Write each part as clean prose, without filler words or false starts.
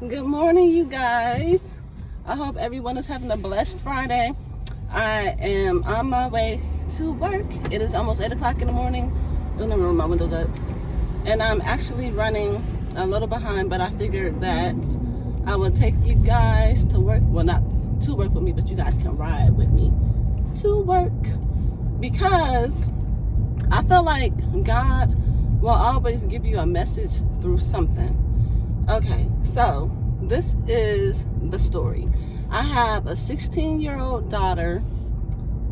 Good morning, you guys. I hope everyone is having a blessed Friday. I am on my way to work. It is almost 8 o'clock in the morning. Let me roll my windows up. And I'm actually running a little behind, but I figured that I would take you guys to work. Well, not to work with me, but you guys can ride with me to work. Because I feel like God will always give you a message through something. Okay, so this is the story. I have a 16-year-old daughter.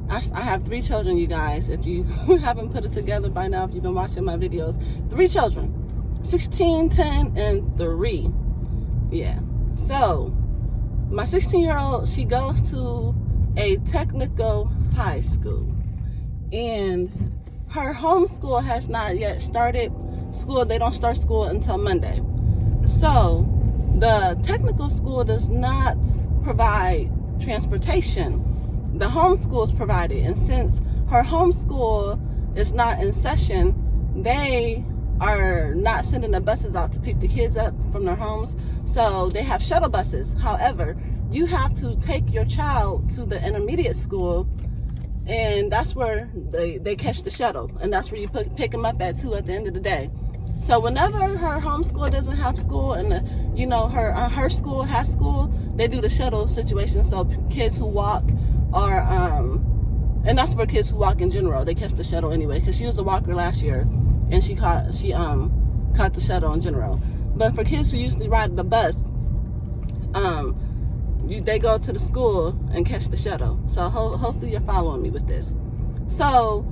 I have 3 children, you guys. If you haven't put it together by now, if you've been watching my videos, 3 children, 16, 10, and 3. Yeah. So my 16-year-old, she goes to a technical high school, and her homeschool has not yet started school. They don't start school until Monday. So the technical school does not provide transportation. The homeschool is provided, and since her homeschool is not in session, they are not sending the buses out to pick the kids up from their homes. So they have shuttle buses. However, you have to take your child to the intermediate school, and that's where they catch the shuttle, and that's where you pick them up at 2 at the end of the day. So whenever her homeschool doesn't have school, and her school has school, they do the shuttle situation. So kids who walk are and that's for kids who walk in general. They catch the shuttle anyway, because she was a walker last year, and she caught the shuttle in general. But for kids who usually ride the bus, they go to the school and catch the shuttle. So hopefully you're following me with this. So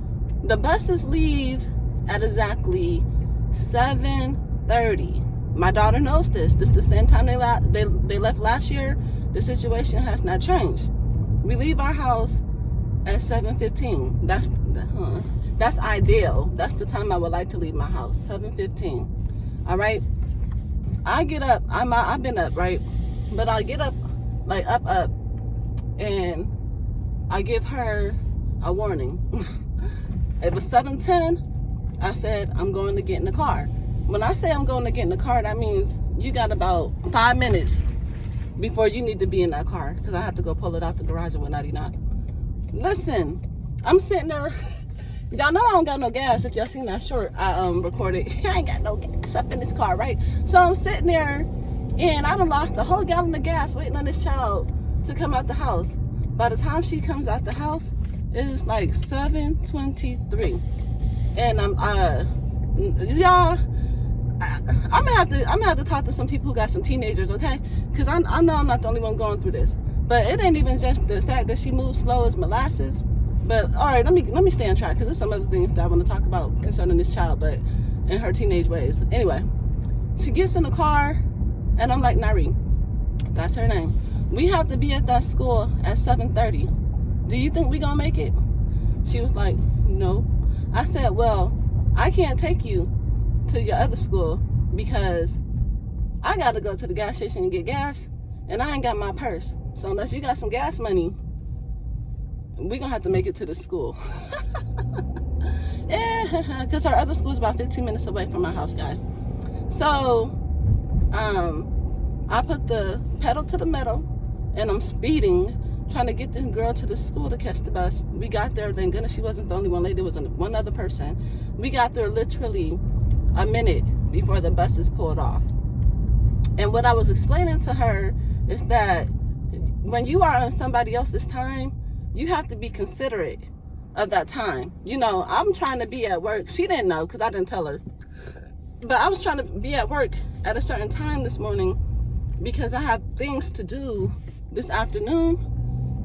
the buses leave at exactly 7:30. My daughter knows this. This is the same time they left last year. The situation has not changed. We leave our house at 7:15. That's ideal. That's the time I would like to leave my house. 7:15. All right. I get up. I've been up, right? But I get up, like up, and I give her a warning. It was 7:10. I said, I'm going to get in the car. When I say I'm going to get in the car, that means you got about 5 minutes before you need to be in that car, because I have to go pull it out the garage and whatnot. Listen, I'm sitting there. Y'all know I don't got no gas. If y'all seen that short I recorded, I ain't got no gas up in this car, right? So I'm sitting there, and I done lost a whole gallon of gas waiting on this child to come out the house. By the time she comes out the house, it is like 7:23. And y'all, I'm gonna have to talk to some people who got some teenagers, okay? Because I know I'm not the only one going through this. But it ain't even just the fact that she moves slow as molasses. But all right, let me stay on track, because there's some other things that I want to talk about concerning this child, but in her teenage ways. Anyway, she gets in the car, and I'm like, Nari, that's her name. We have to be at that school at 7:30. Do you think we gonna make it? She was like, no. I said, well, I can't take you to your other school because I got to go to the gas station and get gas, and I ain't got my purse. So unless you got some gas money, we're going to have to make it to the school. Yeah, because her other school is about 15 minutes away from my house, guys. So I put the pedal to the metal, and I'm speeding, trying to get this girl to the school to catch the bus. We got there, thank goodness she wasn't the only one lady, there was one other person. We got there literally a minute before the buses pulled off. And what I was explaining to her is that when you are on somebody else's time, you have to be considerate of that time. You know, I'm trying to be at work. She didn't know because I didn't tell her. But I was trying to be at work at a certain time this morning because I have things to do this afternoon,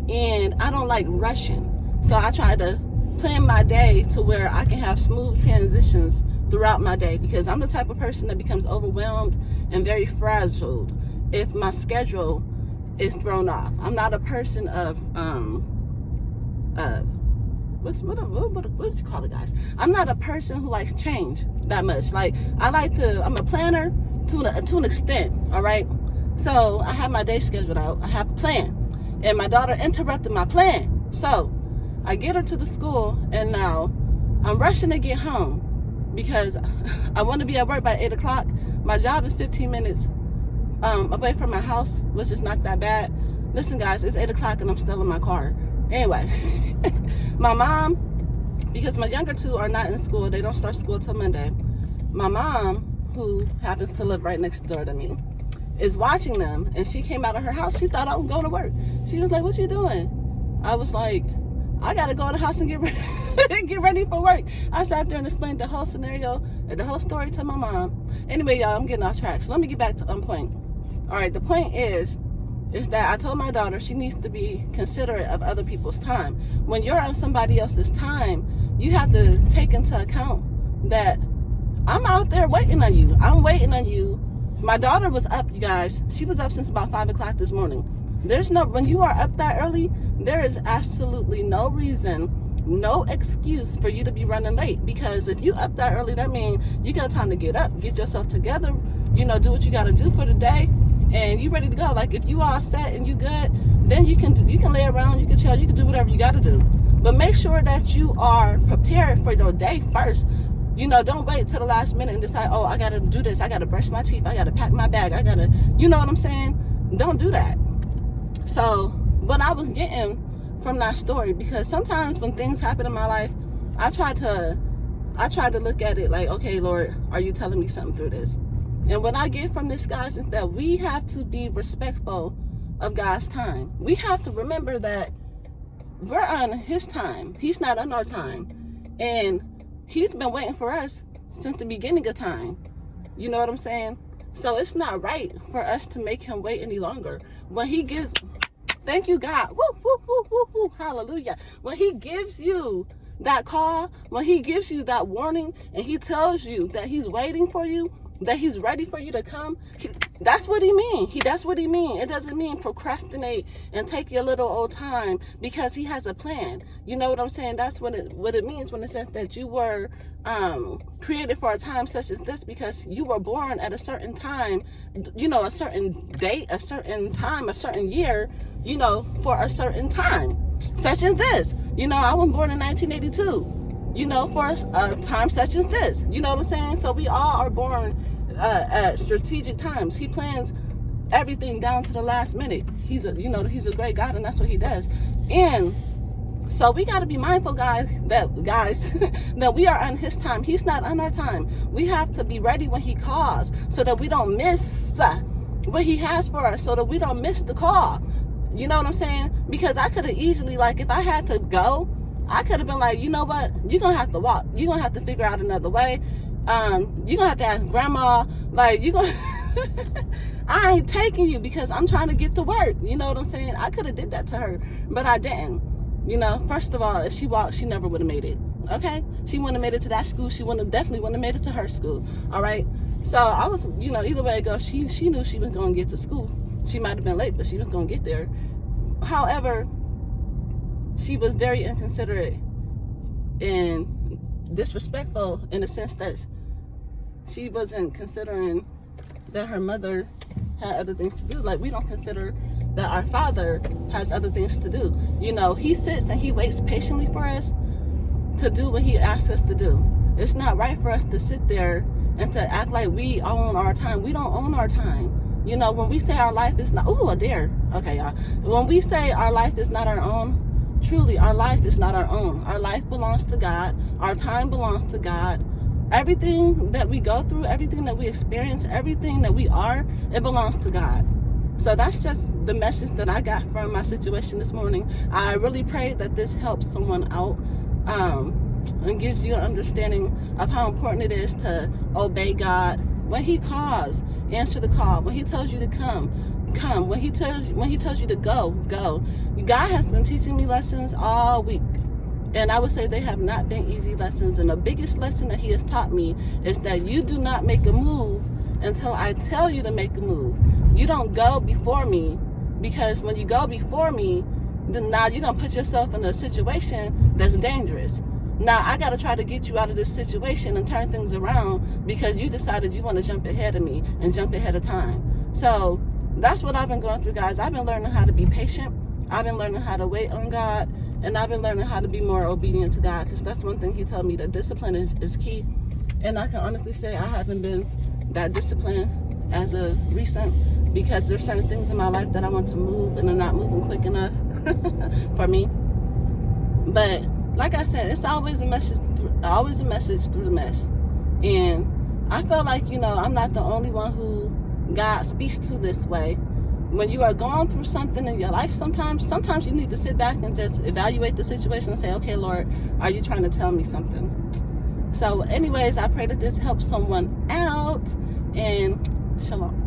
and I don't like rushing. So I try to plan my day to where I can have smooth transitions throughout my day, because I'm the type of person that becomes overwhelmed and very frazzled if my schedule is thrown off. I'm not a person of what do you call it, guys? I'm not a person who likes change that much. Like, I'm a planner to an extent, all right? So I have my day scheduled out. I have a plan. And my daughter interrupted my plan. So I get her to the school, and now I'm rushing to get home because I want to be at work by 8 o'clock. My job is 15 minutes away from my house, which is not that bad. Listen, guys, it's 8 o'clock and I'm still in my car. Anyway, my mom, because my younger two are not in school, they don't start school till Monday. My mom, who happens to live right next door to me, is watching them, and she came out of her house. She thought I was going to work. She was like, "What you doing?" I was like, "I gotta go in the house and get ready, get ready for work." I sat there and explained the whole scenario and the whole story to my mom. Anyway, y'all, I'm getting off track, so let me get back to point. All right, the point is that I told my daughter she needs to be considerate of other people's time. When you're on somebody else's time, you have to take into account that I'm out there waiting on you. I'm waiting on you. My daughter was up, you guys. She was up since about 5 o'clock this morning. When you are up that early, there is absolutely no reason, no excuse for you to be running late. Because if you up that early, that means you got time to get up, get yourself together, do what you got to do for the day, and you ready to go. Like, if you all set and you good, then you can lay around, you can chill, you can do whatever you got to do. But make sure that you are prepared for your day first. Don't wait till the last minute and decide, oh, I got to do this. I got to brush my teeth. I got to pack my bag. I got to, you know what I'm saying? Don't do that. So what I was getting from that story, because sometimes when things happen in my life, I try to look at it like, okay, Lord, are you telling me something through this? And what I get from this, guys, is that we have to be respectful of God's time. We have to remember that we're on his time. He's not on our time. And he's been waiting for us since the beginning of time. You know what I'm saying? So it's not right for us to make him wait any longer. When he gives, thank you, God. Woo, woo, woo, woo, woo, hallelujah. When he gives you that call, when he gives you that warning, and he tells you that he's waiting for you, that he's ready for you to come, that's what he means. That's what he means. It doesn't mean procrastinate and take your little old time, because he has a plan. You know what I'm saying? That's what it means when it says that you were created for a time such as this, because you were born at a certain time, a certain date, a certain time, a certain year, for a certain time such as this. I was born in 1982. For a time such as this. You know what I'm saying? So we all are born at strategic times. He plans everything down to the last minute. He's a great God, and that's what he does. And so we got to be mindful, guys, that we are on his time. He's not on our time. We have to be ready when he calls, so that we don't miss what he has for us, so that we don't miss the call. You know what I'm saying? Because I could have easily, if I had to go, I could have been like, you know what? You're going to have to walk. You're going to have to figure out another way. You're going to have to ask grandma. I ain't taking you because I'm trying to get to work. You know what I'm saying? I could have did that to her, but I didn't. First of all, if she walked, she never would have made it. Okay? She wouldn't have made it to that school. She definitely wouldn't have made it to her school. All right? So I was, either way it goes, she knew she was going to get to school. She might have been late, but she was going to get there. However, she was very inconsiderate and disrespectful, in the sense that she wasn't considering that her mother had other things to do. Like, we don't consider that our father has other things to do. He sits and he waits patiently for us to do what he asks us to do. It's not right for us to sit there and to act like we own our time. We don't own our time. When we say our life is not, ooh, a dare. Okay, y'all. When we say our life is not our own, truly, our life is not our own. Our life belongs to God. Our time belongs to God. Everything that we go through, everything that we experience, everything that we are, it belongs to God. So that's just the message that I got from my situation this morning. I really pray that this helps someone out and gives you an understanding of how important it is to obey God. When he calls, answer the call. When he tells you to come. When he tells you to go. God has been teaching me lessons all week, and I would say they have not been easy lessons. And the biggest lesson that he has taught me is that you do not make a move until I tell you to make a move. You don't go before me, because when you go before me, then now you're gonna put yourself in a situation that's dangerous. Now I gotta try to get you out of this situation and turn things around, because you decided you want to jump ahead of me and jump ahead of time. So that's what I've been going through, guys. I've been learning how to be patient. I've been learning how to wait on God, and I've been learning how to be more obedient to God, because that's one thing he told me, that discipline is key. And I can honestly say I haven't been that disciplined as of recent, because there's certain things in my life that I want to move and they're not moving quick enough for me. But like I said, it's always a message through the mess. And I felt like, you know, I'm not the only one who God speaks to this way. When you are going through something in your life, sometimes you need to sit back and just evaluate the situation and say, okay, Lord, are you trying to tell me something? So anyways, I pray that this helps someone out, and shalom.